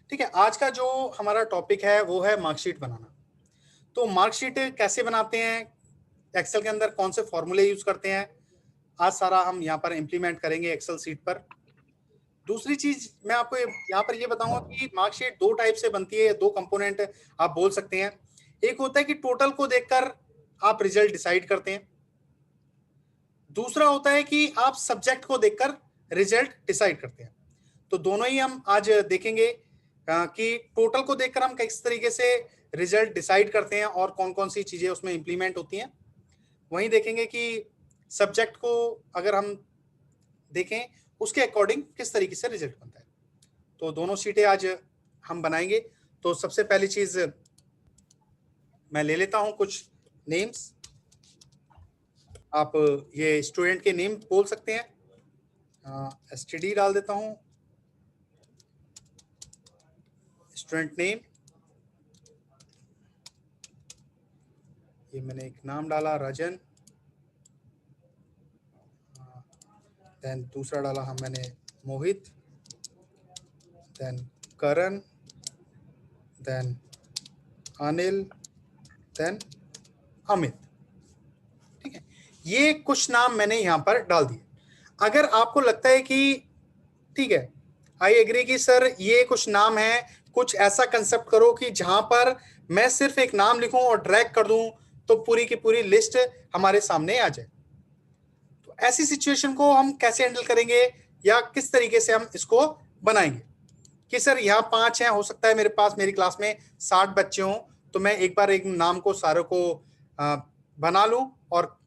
ठीक है, आज का जो हमारा टॉपिक है वो है मार्कशीट बनाना। तो मार्कशीट कैसे बनाते हैं, एक्सेल के अंदर कौन से फॉर्मूले यूज करते हैं, आज सारा हम यहाँ पर इम्प्लीमेंट करेंगे एक्सेल सीट पर। दूसरी चीज मैं आपको यहाँ पर ये बताऊंगा कि मार्कशीट दो टाइप से बनती है, दो कंपोनेंट आप बोल सकते हैं। एक होता है कि टोटल को देखकर आप रिजल्ट डिसाइड करते हैं, दूसरा होता है कि आप सब्जेक्ट को देखकर रिजल्ट डिसाइड करते हैं। तो दोनों ही हम आज देखेंगे कि टोटल को देखकर हम किस तरीके से रिजल्ट डिसाइड करते हैं और कौन कौन सी चीजें उसमें इंप्लीमेंट होती हैं। वहीं देखेंगे कि सब्जेक्ट को अगर हम देखें उसके अकॉर्डिंग किस तरीके से रिजल्ट बनता है। तो दोनों सीटें आज हम बनाएंगे। तो सबसे पहली चीज मैं ले लेता हूं कुछ नेम्स, आप ये स्टूडेंट के नेम बोल सकते हैं। STD डाल देता हूं, स्टूडेंट नेम। ये मैंने एक नाम डाला राजन, देन दूसरा डाला हम मैंने मोहित, देन करण, देन अनिल, देन अमित। ठीक है, ये कुछ नाम मैंने यहां पर डाल दिए। अगर आपको लगता है कि ठीक है, आई एग्री कि सर ये कुछ नाम है, कुछ ऐसा कंसेप्ट करो कि जहां पर मैं सिर्फ एक नाम लिखूं और ड्रैग कर दूं तो पूरी की पूरी लिस्ट हमारे सामने आ जाए, तो ऐसी सिचुएशन को हम कैसे हैंडल करेंगे या किस तरीके से हम इसको बनाएंगे कि सर यहाँ 5 हैं, हो सकता है मेरे पास मेरी क्लास में 60 बच्चे हों, तो मैं एक बार एक नाम को सारे को बना लूं और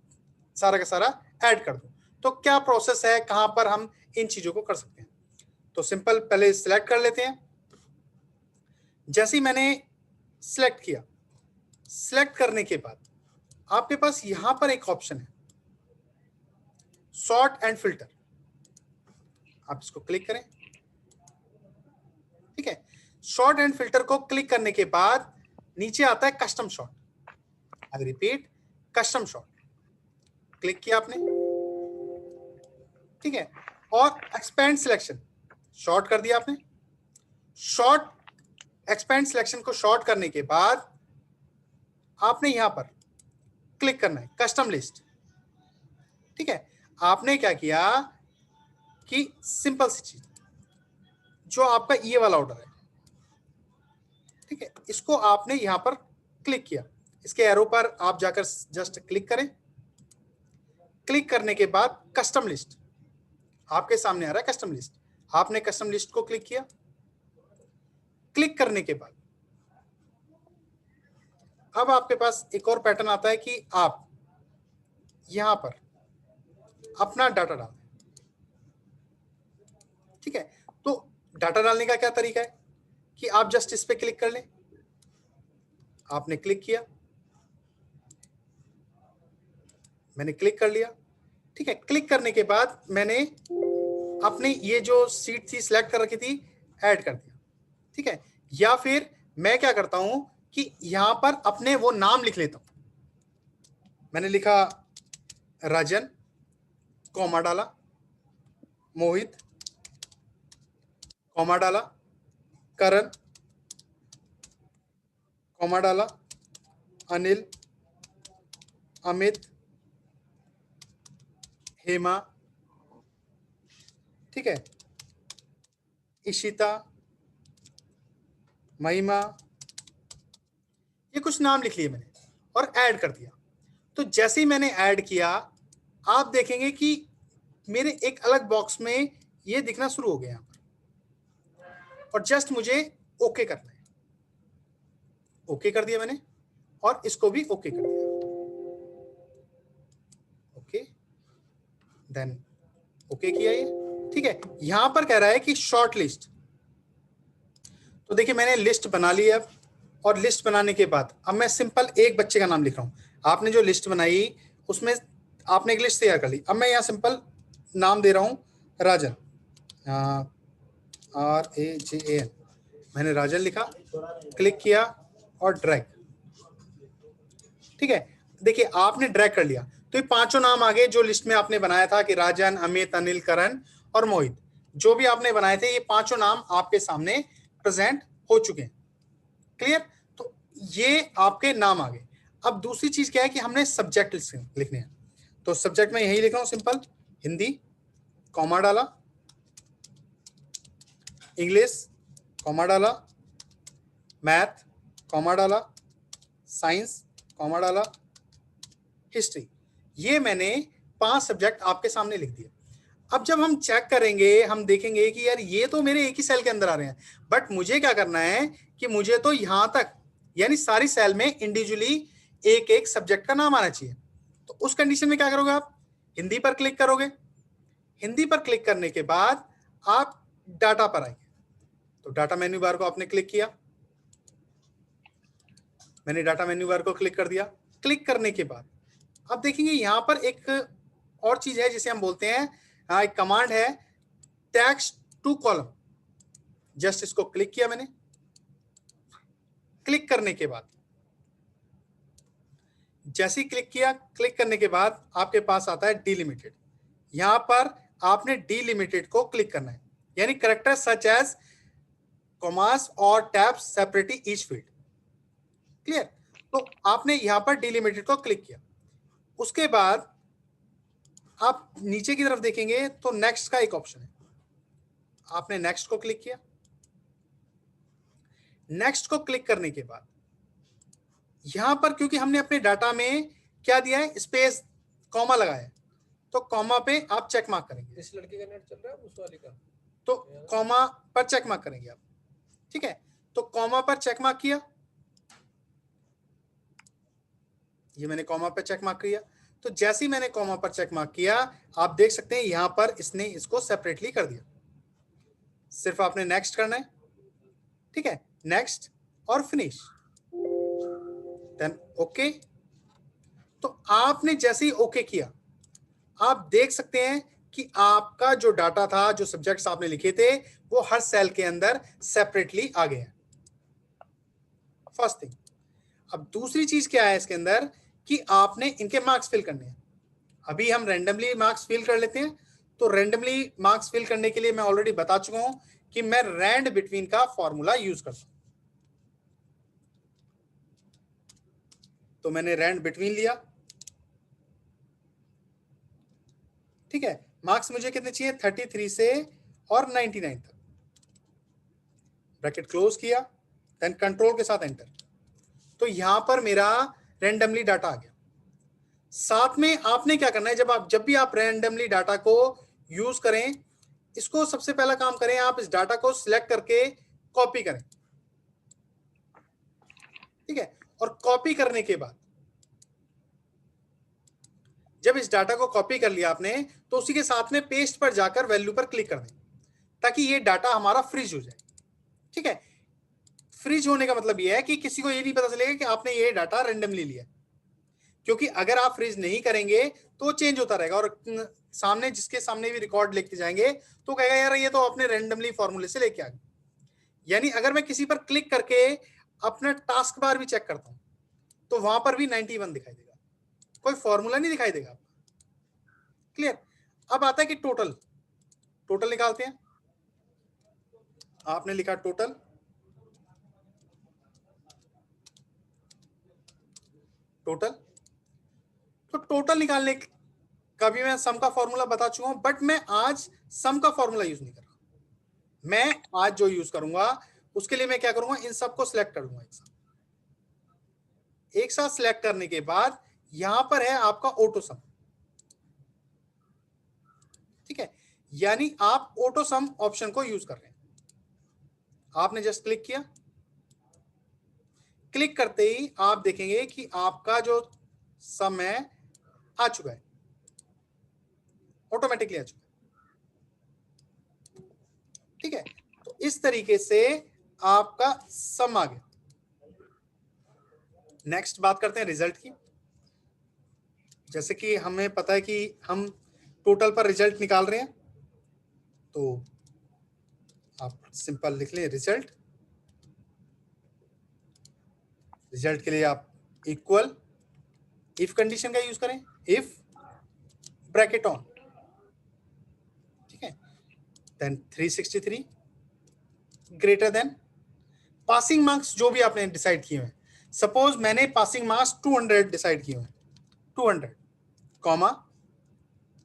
सारा का सारा ऐड कर दूं। तो क्या प्रोसेस है, कहां पर हम इन चीजों को कर सकते हैं। तो सिंपल पहले सिलेक्ट कर लेते हैं। जैसे ही मैंने सिलेक्ट किया, सिलेक्ट करने के बाद आपके पास यहां पर एक ऑप्शन है सॉर्ट एंड फिल्टर, आप इसको क्लिक करें। ठीक है, शॉर्ट एंड फिल्टर को क्लिक करने के बाद नीचे आता है custom short. I repeat, custom short click किया आपने। ठीक है, और एक्सपेंड सिलेक्शन शॉर्ट कर दिया आपने। शॉर्ट एक्सपेंड सिलेक्शन को शॉर्ट करने के बाद आपने यहां पर क्लिक करना है कस्टम लिस्ट। ठीक है, आपने क्या किया कि सिंपल सी चीज, जो आपका ये वाला ऑर्डर है, ठीक है, इसको आपने यहां पर क्लिक किया। इसके एरो पर आप जाकर जस्ट क्लिक करें। क्लिक करने के बाद कस्टम लिस्ट आपके सामने आ रहा है, कस्टम लिस्ट। आपने कस्टम लिस्ट को क्लिक किया। क्लिक करने के बाद अब आपके पास एक और पैटर्न आता है कि आप यहां पर अपना डाटा डालें। ठीक है, तो डाटा डालने का क्या तरीका है कि आप जस्ट इस पे क्लिक कर लें। आपने क्लिक किया, मैंने क्लिक कर लिया। ठीक है, क्लिक करने के बाद मैंने अपनी ये जो सीट थी सिलेक्ट कर रखी थी, ऐड कर दिया। ठीक है, या फिर मैं क्या करता हूं कि यहां पर अपने वो नाम लिख लेता हूं। मैंने लिखा राजन, कॉमा डाला, मोहित, कॉमा डाला, करण, कॉमा डाला, अनिल, अमित, हेमा, ठीक है, इशिता, महिमा, ये कुछ नाम लिख लिए मैंने और ऐड कर दिया। तो जैसे ही मैंने ऐड किया, आप देखेंगे कि मेरे एक अलग बॉक्स में ये दिखना शुरू हो गया यहाँ पर, और जस्ट मुझे ओके करना है। ओके कर दिया मैंने और इसको भी ओके कर दिया। ओके, देन ओके किया ये। ठीक है, यहां पर कह रहा है कि शॉर्ट लिस्ट। तो देखिए मैंने लिस्ट बना ली अब, और लिस्ट बनाने के बाद अब मैं सिंपल एक बच्चे का नाम लिख रहा हूं। आपने जो लिस्ट बनाई उसमें आपने एक लिस्ट तैयार कर ली। अब मैं यहाँ सिंपल नाम दे रहा हूं राजन, RAJAN। मैंने राजन लिखा, क्लिक किया और ड्रैग। ठीक है, देखिए आपने ड्रैग कर लिया तो ये पांचों नाम आ गए जो लिस्ट में आपने बनाया था कि राजन, अमित, अनिल, करण और मोहित। जो भी आपने बनाए थे ये पांचों नाम आपके सामने प्रेजेंट हो चुके हैं। क्लियर? तो ये आपके नाम आ गए। अब दूसरी चीज क्या है कि हमने सब्जेक्ट लिखने हैं, तो सब्जेक्ट में यही लिख रहा हूं सिंपल, हिंदी कॉमा डाला, इंग्लिश कॉमा डाला, मैथ कॉमा डाला, साइंस कॉमा डाला, हिस्ट्री। ये मैंने 5 सब्जेक्ट आपके सामने लिख दिए। अब जब हम चेक करेंगे हम देखेंगे कि यार ये तो मेरे एक ही सेल के अंदर आ रहे हैं, बट मुझे क्या करना है कि मुझे तो यहां तक यानी सारी सेल में इंडिविजुअली एक एक सब्जेक्ट का नाम आना चाहिए। तो उस कंडीशन में क्या करोगे आप, हिंदी पर क्लिक करोगे। हिंदी पर क्लिक करने के बाद आप डाटा पर आएंगे, तो डाटा मेन्यू बार को आपने क्लिक किया, मैंने डाटा मेन्यू बार को क्लिक कर दिया। क्लिक करने के बाद आप देखेंगे यहां पर एक और चीज है जिसे हम बोलते हैं, एक कमांड है टेक्स्ट टू कॉलम। जस्ट इसको क्लिक किया मैंने। क्लिक करने के बाद जैसे ही क्लिक किया, क्लिक करने के बाद आपके पास आता है डिलिमिटेड। यहां पर आपने डिलिमिटेड को क्लिक करना है, यानी कैरेक्टर सच एज कॉमास और tabs separately each field. Clear? तो आपने यहां पर डिलिमिटेड को क्लिक किया। उसके बाद आप नीचे की तरफ देखेंगे तो नेक्स्ट का एक ऑप्शन है, आपने नेक्स्ट को क्लिक किया। नेक्स्ट को क्लिक करने के बाद यहां पर क्योंकि हमने अपने डाटा में क्या दिया है, स्पेस कॉमा लगाया है, तो कॉमा पे आप चेक मार्क करेंगे। इस लड़के का नेट चल रहा है उस वाले का, तो कॉमा पर चेक मार्क करेंगे आप। ठीक है, तो कॉमा पर चेक मार्क किया, ये मैंने कॉमा पर चेक मार्क किया। तो जैसे ही मैंने कॉमा पर चेक मार्क किया आप देख सकते हैं यहां पर इसने इसको सेपरेटली कर दिया। सिर्फ आपने नेक्स्ट करना है। ठीक है, नेक्स्ट और फिनिश, देन ओके। तो आपने जैसे ही ओके किया आप देख सकते हैं कि आपका जो डाटा था, जो सब्जेक्ट्स आपने लिखे थे, वो हर सेल के अंदर सेपरेटली आ गए हैं। First thing. अब दूसरी चीज क्या है इसके अंदर कि आपने इनके मार्क्स फिल करने हैं। अभी हम रैंडमली मार्क्स फिल कर लेते हैं। तो रैंडमली मार्क्स फिल करने के लिए मैं ऑलरेडी बता चुका हूं कि मैं रैंड बिटवीन का फॉर्मूला यूज करता हूं। तो मैंने रैंड बिटवीन लिया। ठीक है, मार्क्स मुझे कितने चाहिए, 33 से और 99 तक। ब्रैकेट क्लोज किया, देन कंट्रोल के साथ एंटर। तो यहां पर मेरा रैंडमली डाटा आ गया। साथ में आपने क्या करना है, जब भी आप रैंडमली डाटा को यूज करें, इसको सबसे पहला काम करें, आप इस डाटा को सिलेक्ट करके कॉपी करें। ठीक है, और कॉपी करने के बाद जब इस डाटा को कॉपी कर लिया आपने, तो उसी के साथ में पेस्ट पर जाकर वैल्यू पर क्लिक कर दें ताकि ये डाटा हमारा फ्रीज हो जाए। ठीक है, फ्रीज होने का मतलब ये है कि किसी को ये नहीं पता चलेगा कि आपने ये डाटा रैंडमली लिया, क्योंकि अगर आप फ्रीज नहीं करेंगे तो चेंज होता रहेगा और सामने जिसके सामने भी रिकॉर्ड लेके जाएंगे तो कहेगा यार ये तो आपने रैंडमली फॉर्मूले से लेके आ गए। यानी अगर मैं किसी पर क्लिक करके अपना टास्क बार भी चेक करता हूं तो वहां पर भी 91 दिखाई देगा, कोई फॉर्मूला नहीं दिखाई देगा। क्लियर? अब आता है कि टोटल। टोटल निकालते हैं। आपने लिखा टोटल, टोटल। तो टोटल निकालने का भी मैं सम का फॉर्मूला बता चुका हूं, बट मैं आज सम का फॉर्मूला यूज नहीं कर रहा। मैं आज जो यूज करूंगा उसके लिए मैं क्या करूंगा, इन सबको सिलेक्ट कर लूंगा एक साथ सिलेक्ट करने के बाद यहां पर है आपका ऑटो सम। ठीक है, यानी आप ऑटो सम ऑप्शन को यूज कर रहे हैं। आपने जस्ट क्लिक किया, क्लिक करते ही आप देखेंगे कि आपका जो सम है आ चुका है, ऑटोमेटिकली आ चुका है। ठीक है, तो इस तरीके से आपका सम आ गया। नेक्स्ट बात करते हैं रिजल्ट की। जैसे कि हमें पता है कि हम टोटल पर रिजल्ट निकाल रहे हैं, तो आप सिंपल लिख लें रिजल्ट। रिजल्ट के लिए आप इक्वल इफ कंडीशन का यूज करें, इफ ब्रैकेट ऑन। ठीक है, then 363 greater than passing marks जो भी आपने डिसाइड किए हैं, सपोज मैंने पासिंग मार्क्स 200 डिसाइड किए हैं, 200 comma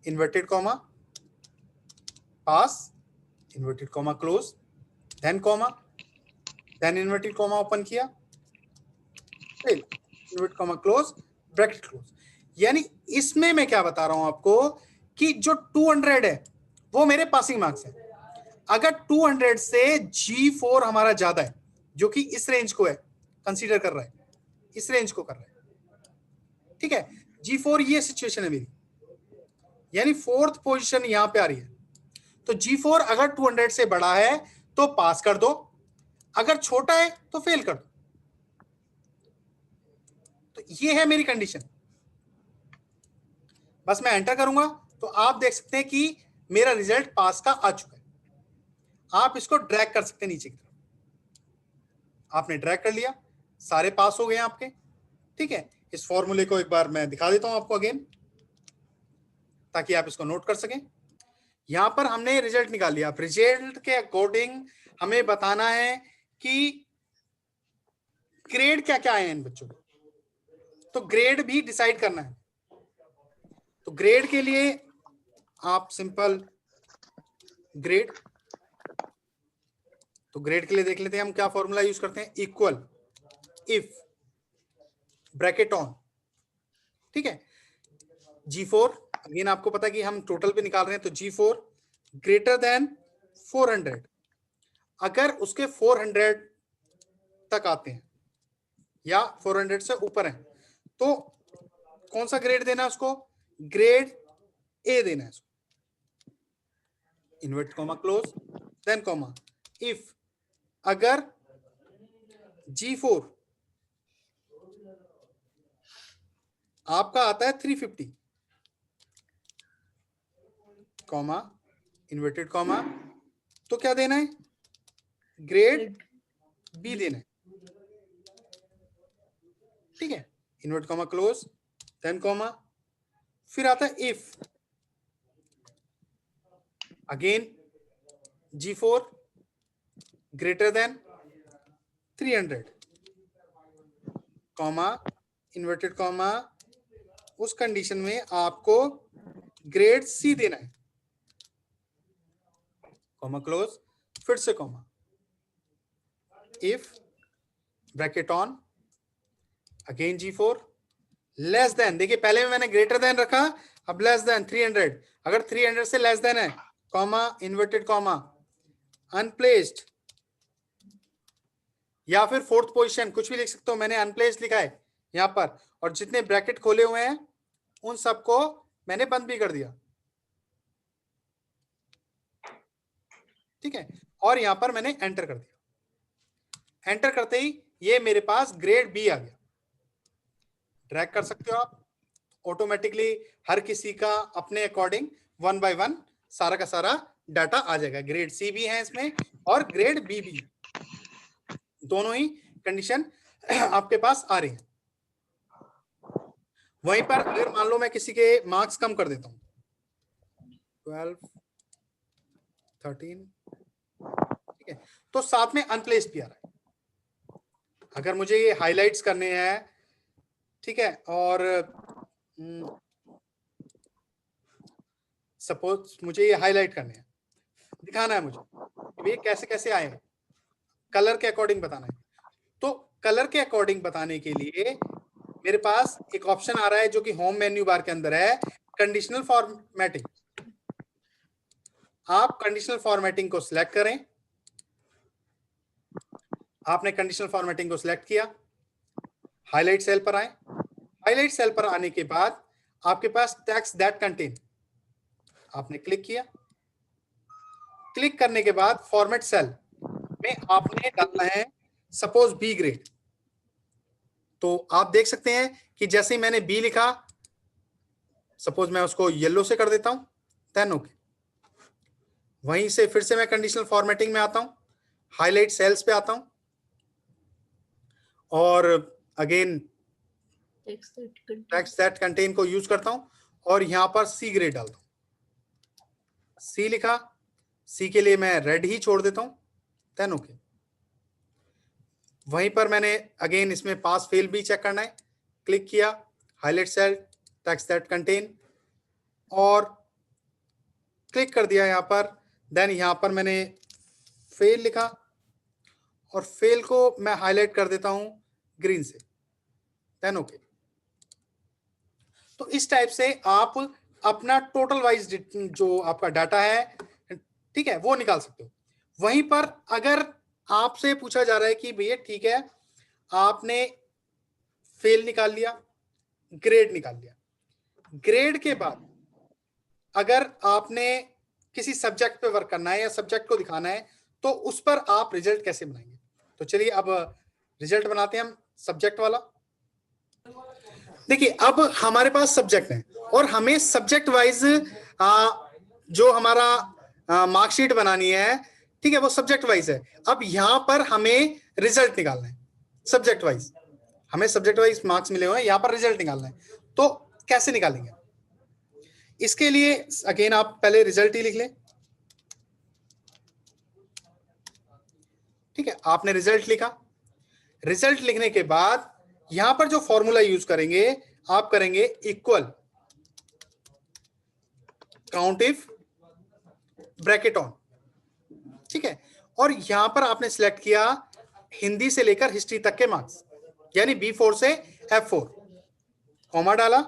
inverted comma pass inverted comma close then comma then inverted comma open किया fail inverted comma close bracket close. यानी इसमें मैं क्या बता रहा हूं आपको कि जो 200 है वो मेरे पासिंग मार्क्स है। अगर 200 से G4 हमारा ज्यादा है, जो कि इस रेंज को है कंसीडर कर रहा है, इस रेंज को कर रहा है, ठीक है, G4 ये सिचुएशन है मेरी, यानी फोर्थ पोजीशन यहां पे आ रही है। तो G4 अगर 200 से बड़ा है तो पास कर दो, अगर छोटा है तो फेल कर दो। तो ये है मेरी कंडीशन। बस मैं एंटर करूंगा तो आप देख सकते हैं कि मेरा रिजल्ट पास का आ चुका है। आप इसको ड्रैग कर सकते हैं नीचे की तरफ। आपने ड्रैग कर लिया, सारे पास हो गए आपके, ठीक है। इस फॉर्मूले को एक बार मैं दिखा देता हूं आपको अगेन, ताकि आप इसको नोट कर सकें। यहां पर हमने रिजल्ट निकाल लिया। अब रिजल्ट के अकॉर्डिंग हमें बताना है कि ग्रेड क्या क्या आए हैं इन बच्चों को, तो ग्रेड भी डिसाइड करना है। तो ग्रेड के लिए आप सिंपल ग्रेड, तो ग्रेड के लिए देख लेते हैं हम क्या फॉर्मूला यूज करते हैं, इक्वल इफ ब्रैकेट ऑन, ठीक है। G4 अगेन आपको पता है कि हम टोटल पे निकाल रहे हैं, तो G4 ग्रेटर देन 400, अगर उसके 400 तक आते हैं या 400 से ऊपर है तो कौन सा ग्रेड देना है उसको, ग्रेड ए देना है उसको, invert comma close then comma if अगर G4 आपका आता है 350 कॉमा इन्वर्टेड कॉमा, तो क्या देना है, ग्रेड बी देना है, ठीक है, invert comma close then comma, फिर आता है if again G4 greater than 300 comma inverted comma, उस कंडीशन में आपको ग्रेड सी देना है, कॉमा क्लोज, फिर से comma, if bracket on again G4 less than, देखिए पहले में मैंने ग्रेटर देन रखा, अब लेस देन 300, अगर 300 से लेस देन है कॉमा इन्वर्टेड कॉमा अनप्लेस्ड, या फिर फोर्थ पोजीशन कुछ भी लिख सकते हो, मैंने अनप्लेस्ड लिखा है यहां पर, और जितने ब्रैकेट खोले हुए हैं उन सबको मैंने बंद भी कर दिया, ठीक है, और यहां पर मैंने एंटर कर दिया। एंटर करते ही ये मेरे पास ग्रेड बी आ गया। ड्रैग कर सकते हो आप, ऑटोमेटिकली हर किसी का अपने अकॉर्डिंग 1 बाय 1 सारा का सारा डाटा आ जाएगा। ग्रेड सी भी है इसमें और ग्रेड बी भी है, दोनों ही कंडीशन आपके पास आ रही है। वहीं पर अगर मान लो मैं किसी के मार्क्स कम कर देता हूं, 12 13, ठीक है, तो साथ में अनप्लेस्ड भी आ रहा है। अगर मुझे ये हाइलाइट्स करने हैं, ठीक है, और सपोज मुझे ये हाईलाइट करने हैं, दिखाना है मुझे ये कैसे कैसे आए हैं, कलर के अकॉर्डिंग बताना है। तो कलर के अकॉर्डिंग बताने के लिए मेरे पास एक ऑप्शन आ रहा है जो कि होम मेन्यू बार के अंदर है, कंडीशनल फॉर्मेटिंग। आप कंडीशनल फॉर्मेटिंग को सिलेक्ट करें, आपने कंडीशनल फॉर्मेटिंग को सिलेक्ट किया, हाईलाइट सेल पर आए, हाईलाइट सेल पर आने के बाद आपके पास टेक्स्ट दैट कंटेन, आपने क्लिक किया, क्लिक करने के बाद फॉर्मेट सेल में आपने डालना है सपोज बी ग्रेड। तो आप देख सकते हैं कि जैसे ही मैंने बी लिखा, सपोज मैं उसको येलो से कर देता हूं, देन ओके, वहीं से फिर से मैं कंडीशनल फॉर्मेटिंग में आता हूं, हाईलाइट सेल्स पे आता हूं और अगेन टेक्स्ट दैट कंटेन को यूज करता हूं और यहां पर सी ग्रेड डालता हूं। सी लिखा, सी के लिए मैं रेड ही छोड़ देता हूं, देन ओके। वहीं पर मैंने अगेन इसमें पास फेल भी चेक करना है, क्लिक किया, highlight cell, text that contain, और क्लिक कर दिया यहाँ पर। देन यहाँ पर मैंने फेल लिखा और फेल को मैं हाईलाइट कर देता हूं ग्रीन से, देन ओके। तो इस टाइप से आप अपना टोटल वाइज जो आपका डाटा है, ठीक है, वो निकाल सकते हो। वहीं पर अगर आपसे पूछा जा रहा है कि भैया ठीक है, आपने फेल निकाल लिया, ग्रेड निकाल लिया, ग्रेड के बाद अगर आपने किसी सब्जेक्ट पे वर्क करना है या सब्जेक्ट को दिखाना है, तो उस पर आप रिजल्ट कैसे बनाएंगे? तो चलिए अब रिजल्ट बनाते हैं हम सब्जेक्ट वाला। देखिए, अब हमारे पास सब्जेक्ट है और हमें सब्जेक्ट वाइज जो हमारा मार्कशीट बनानी है, ठीक है, वो सब्जेक्ट वाइज है। अब यहां पर हमें रिजल्ट निकालना है सब्जेक्ट वाइज, हमें सब्जेक्ट वाइज मार्क्स मिले हुए हैं, यहां पर रिजल्ट निकालना है। तो कैसे निकालेंगे? इसके लिए अगेन आप पहले रिजल्ट ही लिख लें, ठीक है, आपने रिजल्ट लिखा। रिजल्ट लिखने के बाद यहां पर जो फॉर्मूला यूज करेंगे, आप करेंगे equal count if bracket on, ठीक है, और यहां पर आपने सिलेक्ट किया हिंदी से लेकर हिस्ट्री तक के मार्क्स, यानी B4 से F4, कॉमा डाला,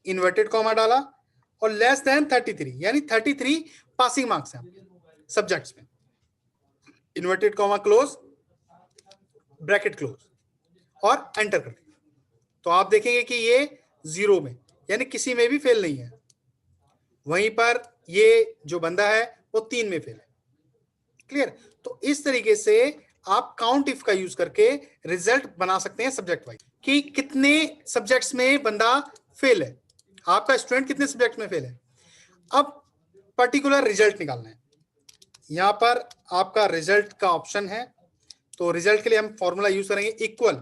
इन्वर्टेड कॉमा डाला, और लेस देन 33, यानी 33 पासिंग मार्क्स हैं सब्जेक्ट्स में, inverted comma close, bracket close, और एंटर कर दिया। तो आप देखेंगे कि ये 0 में, यानी किसी में भी फेल नहीं है। वहीं पर ये जो बंदा है वो 3 में फेल है। क्लियर? तो इस तरीके से आप काउंट इफ का यूज करके रिजल्ट बना सकते हैं सब्जेक्ट वाइज, कि कितने सब्जेक्ट्स में बंदा फेल है, आपका स्टूडेंट कितने सब्जेक्ट में फेल है। अब पर्टिकुलर रिजल्ट निकालना है, यहां पर आपका रिजल्ट का ऑप्शन है। तो रिजल्ट के लिए हम फॉर्मूला यूज करेंगे इक्वल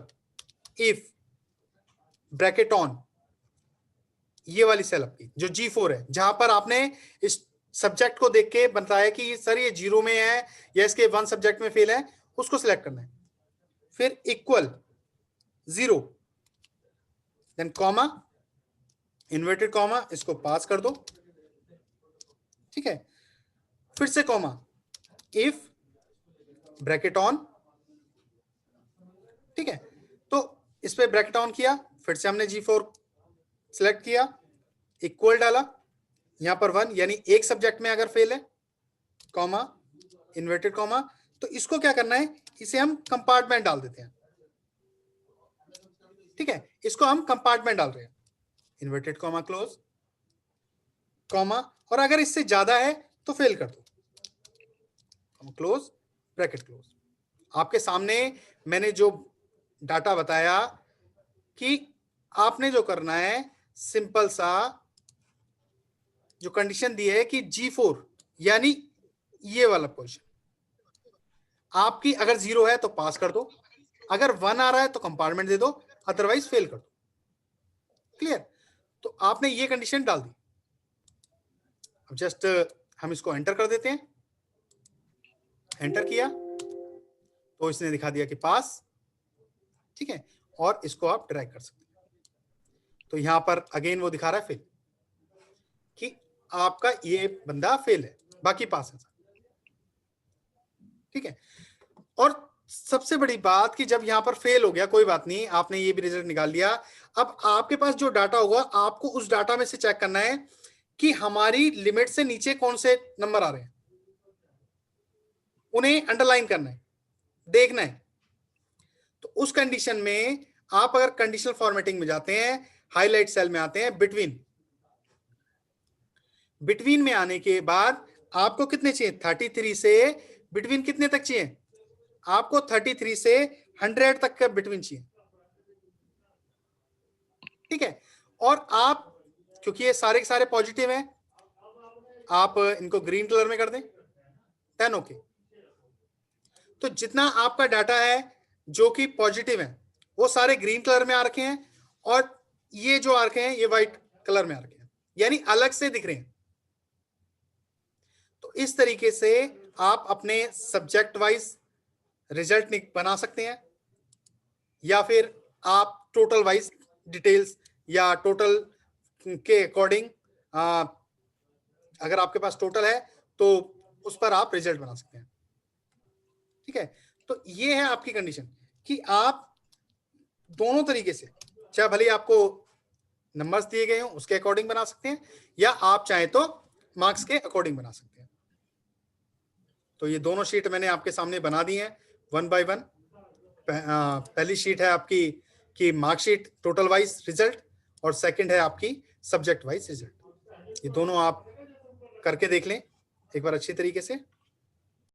इफ ब्रैकेट ऑन, ये वाली सेल आपकी जो G4 है, जहां पर आपने इस सब्जेक्ट को देख के बताया कि सर ये 0 में है या इसके 1 सब्जेक्ट में फेल है, उसको सिलेक्ट करना है। फिर equal 0, then comma, inverted comma, इसको पास कर दो, ठीक है, फिर से कॉमा, इफ ब्रैकेट ऑन, ठीक है। तो इस पे ब्रैकेट ऑन किया, फिर से हमने G4 सिलेक्ट किया, इक्वल डाला, यहां पर 1, यानी एक सब्जेक्ट में अगर फेल है, कॉमा, इन्वर्टेड कॉमा। तो इसको क्या करना है, इसे हम कंपार्टमेंट डाल देते हैं, ठीक है, इसको हम कंपार्टमेंट डाल रहे हैं, इन्वर्टेड कॉमा क्लोज, कॉमा, और अगर इससे ज्यादा है तो फेल कर दो, क्लोज, ब्रैकेट क्लोज। आपके सामने मैंने जो डाटा बताया कि आपने जो करना है, सिंपल सा जो कंडीशन दी है कि G4 यानी ये वाला पोजीशन आपकी अगर 0 है तो पास कर दो, अगर 1 आ रहा है तो कंपार्टमेंट दे दो, अदरवाइज फेल कर दो। क्लियर? तो आपने ये कंडीशन डाल दी। अब जस्ट हम इसको एंटर कर देते हैं, एंटर किया तो इसने दिखा दिया कि पास, ठीक है, और इसको आप ड्रैग कर सकते हैं। तो यहां पर अगेन वो दिखा रहा है फेल, कि आपका ये बंदा फेल है, बाकी पास है, ठीक है। और सबसे बड़ी बात कि जब यहां पर फेल हो गया, कोई बात नहीं, आपने ये भी रिजल्ट निकाल लिया। अब आपके पास जो डाटा होगा, आपको उस डाटा में से चेक करना है कि हमारी लिमिट से नीचे कौन से नंबर आ रहे हैं, उन्हें अंडरलाइन करना है, देखना है। तो उस कंडीशन में आप अगर कंडीशनल फॉर्मेटिंग में जाते हैं, हाईलाइट सेल में आते हैं, बिटवीन, बिटवीन में आने के बाद आपको कितने चाहिए, 33 से बिटवीन कितने तक चाहिए, आपको 33 से 100 तक का बिटवीन चाहिए, ठीक है। और आप, क्योंकि ये सारे के सारे पॉजिटिव हैं, आप इनको ग्रीन कलर में कर दें, देन ओके। तो जितना आपका डाटा है जो कि पॉजिटिव है, वो सारे ग्रीन कलर में आ रखे हैं, और ये जो आ रखे हैं ये व्हाइट कलर में आ रखे हैं, यानी अलग से दिख रहे हैं। तो इस तरीके से आप अपने सब्जेक्ट वाइज रिजल्ट बना सकते हैं। या फिर आप टोटल वाइज डिटेल्स या टोटल के अकॉर्डिंग, अगर आपके पास टोटल है तो उस पर आप रिजल्ट बना सकते हैं। ठीक है, तो ये है आपकी कंडीशन कि आप दोनों तरीके से, चाहे भले आपको नंबर्स दिए गए हो उसके अकॉर्डिंग बना सकते हैं, या आप चाहे तो मार्क्स के अकॉर्डिंग बना सकते हैं। तो ये दोनों शीट मैंने आपके सामने बना दी हैं वन बाय वन। पहली शीट है आपकी कि मार्कशीट टोटल वाइज रिजल्ट, और सेकंड है आपकी सब्जेक्ट वाइज रिजल्ट। ये दोनों आप करके देख लें एक बार अच्छी तरीके से।